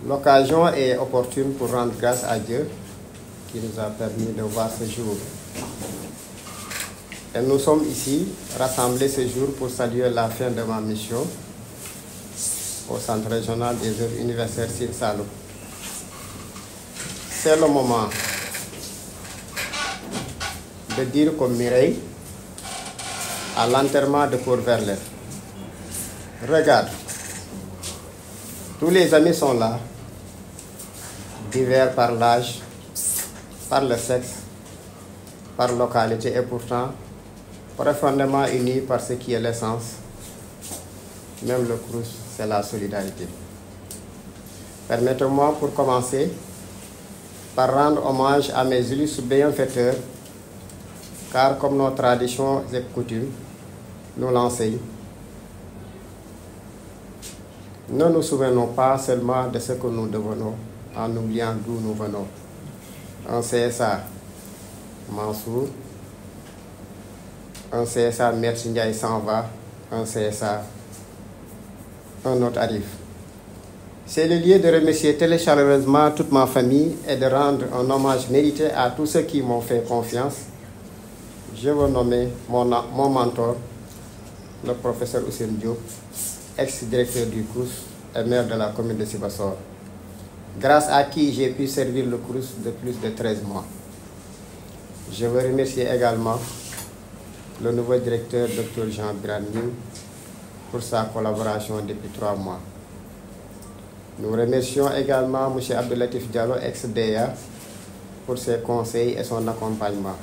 L'occasion est opportune pour rendre grâce à Dieu qui nous a permis de voir ce jour. Et nous sommes ici, rassemblés ce jour pour saluer la fin de ma mission au Centre régional des œuvres universitaires Sine Saloum. C'est le moment de dire comme Mireille à l'enterrement de Paul Verlaine. Regarde, tous les amis sont là, divers par l'âge, par le sexe, par localité et pourtant profondément unis par ce qui est l'essence. Même le Crous, c'est la solidarité. Permettez-moi pour commencer par rendre hommage à mes illustres bienfaiteurs, car comme nos traditions et coutumes nous l'enseignent, ne nous souvenons pas seulement de ce que nous devenons en oubliant d'où nous venons. Un CSA Mansour, un CSA Maître Ndiaye s'en va, un CSA, un autre arrive. C'est le lieu de remercier très chaleureusement toute ma famille et de rendre un hommage mérité à tous ceux qui m'ont fait confiance. Je veux nommer mon mentor, le professeur Ousseynou Diop, ex-directeur du Crous et maire de la commune de Sibassor, grâce à qui j'ai pu servir le Crous de plus de 13 mois. Je veux remercier également le nouveau directeur, Dr Jean Brandin, pour sa collaboration depuis 3 mois. Nous remercions également M. Abdelatif Diallo, ex-DEA, pour ses conseils et son accompagnement.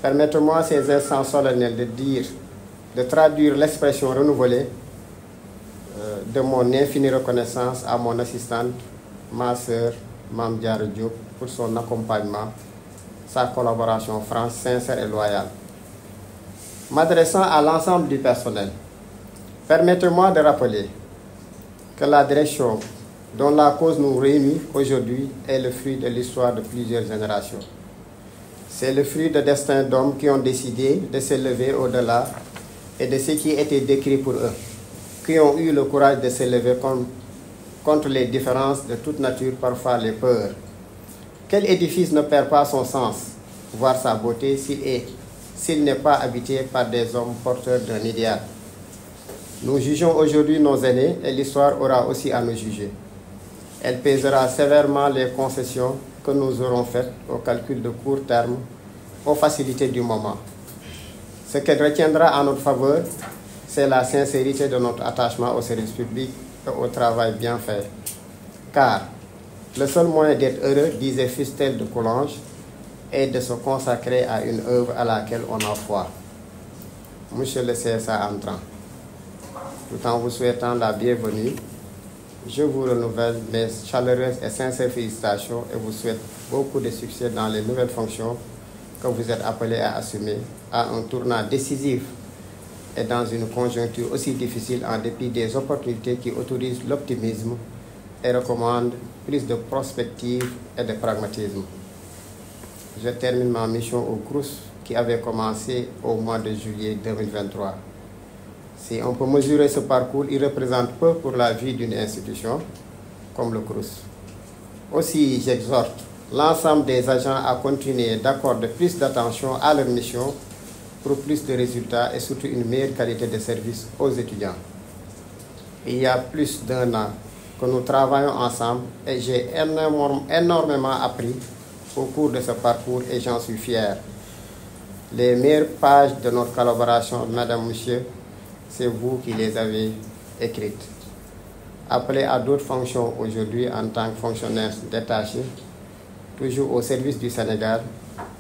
Permettez-moi ces instants solennels de traduire l'expression renouvelée de mon infinie reconnaissance à mon assistante, ma sœur, Mame Diarra Diop, pour son accompagnement, sa collaboration franche, sincère et loyale. M'adressant à l'ensemble du personnel, permettez-moi de rappeler que la direction dont la cause nous réunit aujourd'hui est le fruit de l'histoire de plusieurs générations. C'est le fruit de destins d'hommes qui ont décidé de s'élever au-delà et de ce qui était décrit pour eux, qui ont eu le courage de s'élever contre les différences de toute nature, parfois les peurs. Quel édifice ne perd pas son sens, voire sa beauté, s'il n'est pas habité par des hommes porteurs d'un idéal? Nous jugeons aujourd'hui nos aînés et l'histoire aura aussi à nous juger. Elle pèsera sévèrement les concessions que nous aurons faites au calcul de court terme, aux facilités du moment. Ce qu'elle retiendra en notre faveur, c'est la sincérité de notre attachement au service public et au travail bien fait. Car le seul moyen d'être heureux, disait Fustel de Coulanges, est de se consacrer à une œuvre à laquelle on a foi. Monsieur le CSA entrant, tout en vous souhaitant la bienvenue, je vous renouvelle mes chaleureuses et sincères félicitations et vous souhaite beaucoup de succès dans les nouvelles fonctions que vous êtes appelés à assumer à un tournant décisif et dans une conjoncture aussi difficile en dépit des opportunités qui autorisent l'optimisme et recommandent plus de prospective et de pragmatisme. Je termine ma mission au Crous qui avait commencé au mois de juillet 2023. Si on peut mesurer ce parcours, il représente peu pour la vie d'une institution comme le Crous. Aussi, j'exhorte l'ensemble des agents à continuer d'accorder plus d'attention à leur mission pour plus de résultats et surtout une meilleure qualité de service aux étudiants. Il y a plus d'1 an que nous travaillons ensemble et j'ai énormément appris au cours de ce parcours et j'en suis fier. Les meilleures pages de notre collaboration, Madame, Monsieur, c'est vous qui les avez écrites. Appelé à d'autres fonctions aujourd'hui en tant que fonctionnaire détaché, toujours au service du Sénégal,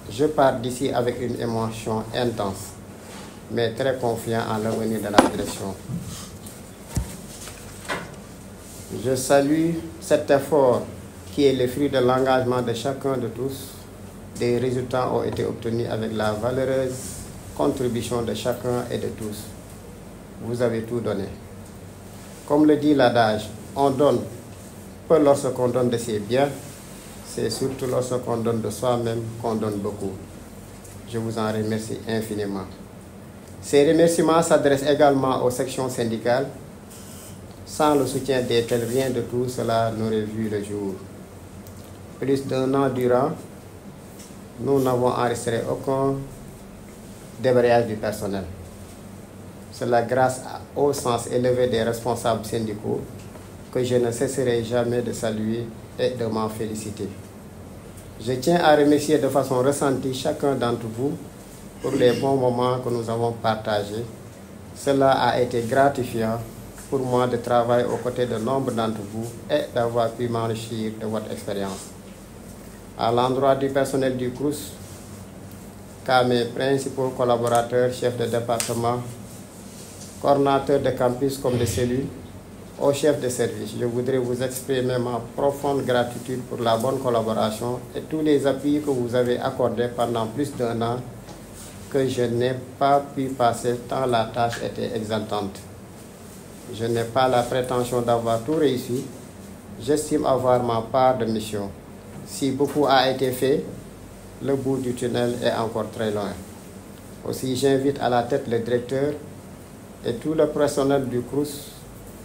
je pars d'ici avec une émotion intense, mais très confiant en l'avenir de la direction. Je salue cet effort qui est le fruit de l'engagement de chacun de tous. Des résultats ont été obtenus avec la valeureuse contribution de chacun et de tous. Vous avez tout donné. Comme le dit l'adage, on donne peu lorsqu'on donne de ses biens, c'est surtout lorsqu'on donne de soi-même qu'on donne beaucoup. Je vous en remercie infiniment. Ces remerciements s'adressent également aux sections syndicales Sans le soutien desquels rien de tout cela n'aurait vu le jour. Plus d'un an durant, nous n'avons enregistré aucun débrayage du personnel. C'est grâce au sens élevé des responsables syndicaux que je ne cesserai jamais de saluer et de m'en féliciter. Je tiens à remercier de façon ressentie chacun d'entre vous pour les bons moments que nous avons partagés. Cela a été gratifiant pour moi de travailler aux côtés de nombre d'entre vous et d'avoir pu m'enrichir de votre expérience. À l'endroit du personnel du CROUS, qu'à mes principaux collaborateurs, chefs de département, coordonnateurs de campus comme de cellules, aux chefs de service, je voudrais vous exprimer ma profonde gratitude pour la bonne collaboration et tous les appuis que vous avez accordés pendant plus d'1 an que je n'ai pas pu passer tant la tâche était exaltante. Je n'ai pas la prétention d'avoir tout réussi. J'estime avoir ma part de mission. Si beaucoup a été fait, le bout du tunnel est encore très loin. Aussi, j'invite à la tête le directeur et tout le personnel du CROUS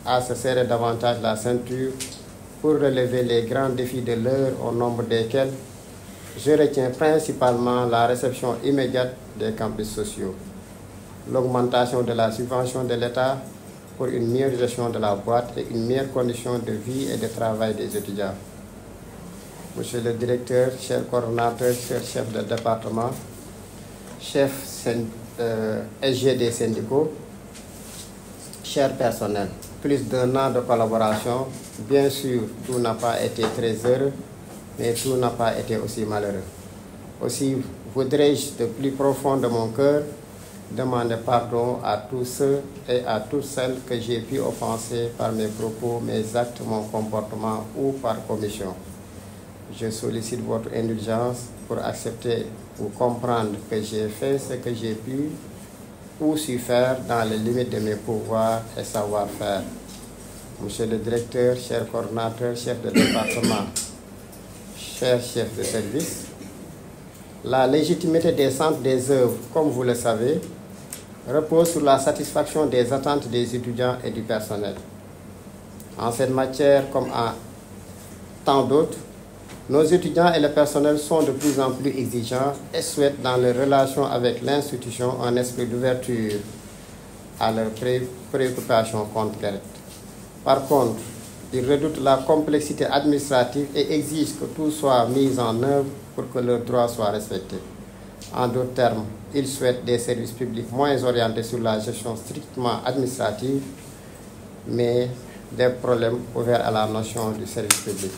à se serrer davantage la ceinture pour relever les grands défis de l'heure, au nombre desquels je retiens principalement la réception immédiate des campus sociaux, l'augmentation de la subvention de l'État pour une meilleure gestion de la boîte et une meilleure condition de vie et de travail des étudiants. Monsieur le directeur, chers coordonnateurs, chers chefs de département, chefs SG des syndicaux, chers personnels, plus d'1 an de collaboration, bien sûr, tout n'a pas été très heureux, mais tout n'a pas été aussi malheureux. Aussi, voudrais-je de plus profond de mon cœur demander pardon à tous ceux et à toutes celles que j'ai pu offenser par mes propos, mes actes, mon comportement ou par commission. Je sollicite votre indulgence pour accepter ou comprendre que j'ai fait ce que j'ai pu ou su faire dans les limites de mes pouvoirs et savoir-faire. Monsieur le directeur, chers coordonnateurs, chefs de département, chers chefs de service, la légitimité des centres des œuvres, comme vous le savez, repose sur la satisfaction des attentes des étudiants et du personnel. En cette matière, comme en tant d'autres, nos étudiants et le personnel sont de plus en plus exigeants et souhaitent dans leurs relations avec l'institution un esprit d'ouverture à leurs préoccupations concrètes. Par contre, ils redoutent la complexité administrative et exigent que tout soit mis en œuvre pour que leurs droits soient respectés. En d'autres termes, ils souhaitent des services publics moins orientés sur la gestion strictement administrative, mais des problèmes ouverts à la notion du service public.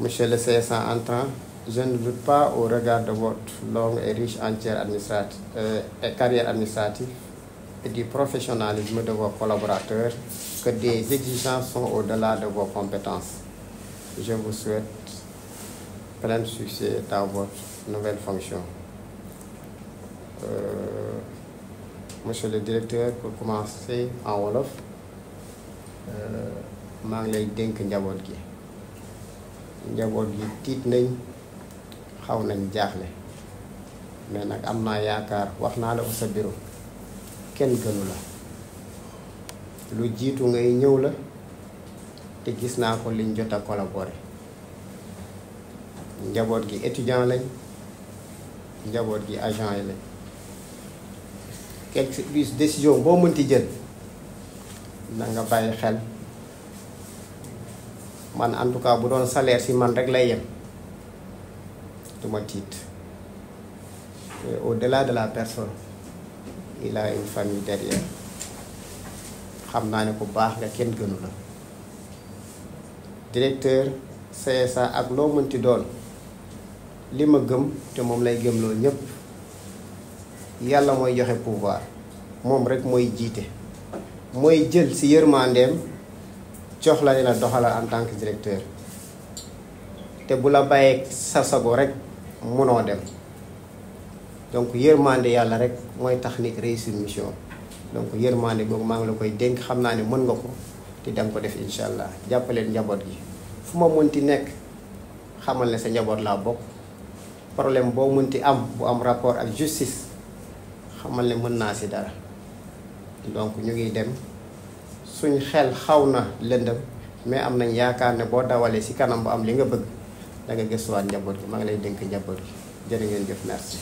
Monsieur le CSA entrant, je ne doute pas au regard de votre longue et riche carrière administrative et du professionnalisme de vos collaborateurs que des exigences sont au-delà de vos compétences. Je vous souhaite plein succès dans votre nouvelle fonction. Monsieur le directeur, pour commencer en wolof, maa ngi lay dénk njaboot gi. Njaboot gi tiit nañ, xaw nañ jaaxle, mais nag am naa yaakaar, wax naa la ko sa bureau, kenn gënu la. Lu jiitu ngay ñëw la te gis naa ko liñ jot a collaborer. Njaboot gi étudiant lañ, njaboot gi agent yi lañ. Quelque décision boo mënti jël na nga bàyyi xel. Man en tout cas bu doon salaire si man rek lay yem du ma tiit. Au-delà de la personne, il a une famille derrière. xam naa ne ku baax nga, kenn gënu la. Directeur CSA ak loo mënti doon, li ma gëm te moom lay gëmloo ñëpp, yàlla mooy joxe pouvoir, moom rek mooy jiite, mooy jël si yërmandeem jox la ne la doxalal en tant que directeur. te bu la bàyyee sa sago rek munoo dem. donc yërmande yàlla rek mooy tax nit réussir mission. donc yërmande googu maa ngi la koy dénk, xam naa ne mën nga ko te danga ko def incha allah. jàppaleen njaboot gi fu ma mënti nekk, xamal ne sa njaboot laa bokk. problème boo mënti am bu am rapport ak justice, xamal ne mën naa si dara. donc ñu ngi dem suñ xel xaw na lëndëm mais am nañ yaakaar ne boo dawalee ci kanam bu am li nga bëgg da nga gëstuwaat njaboot gi maa ngi lay dénk njaboot gi jërë ngeen jëf merci.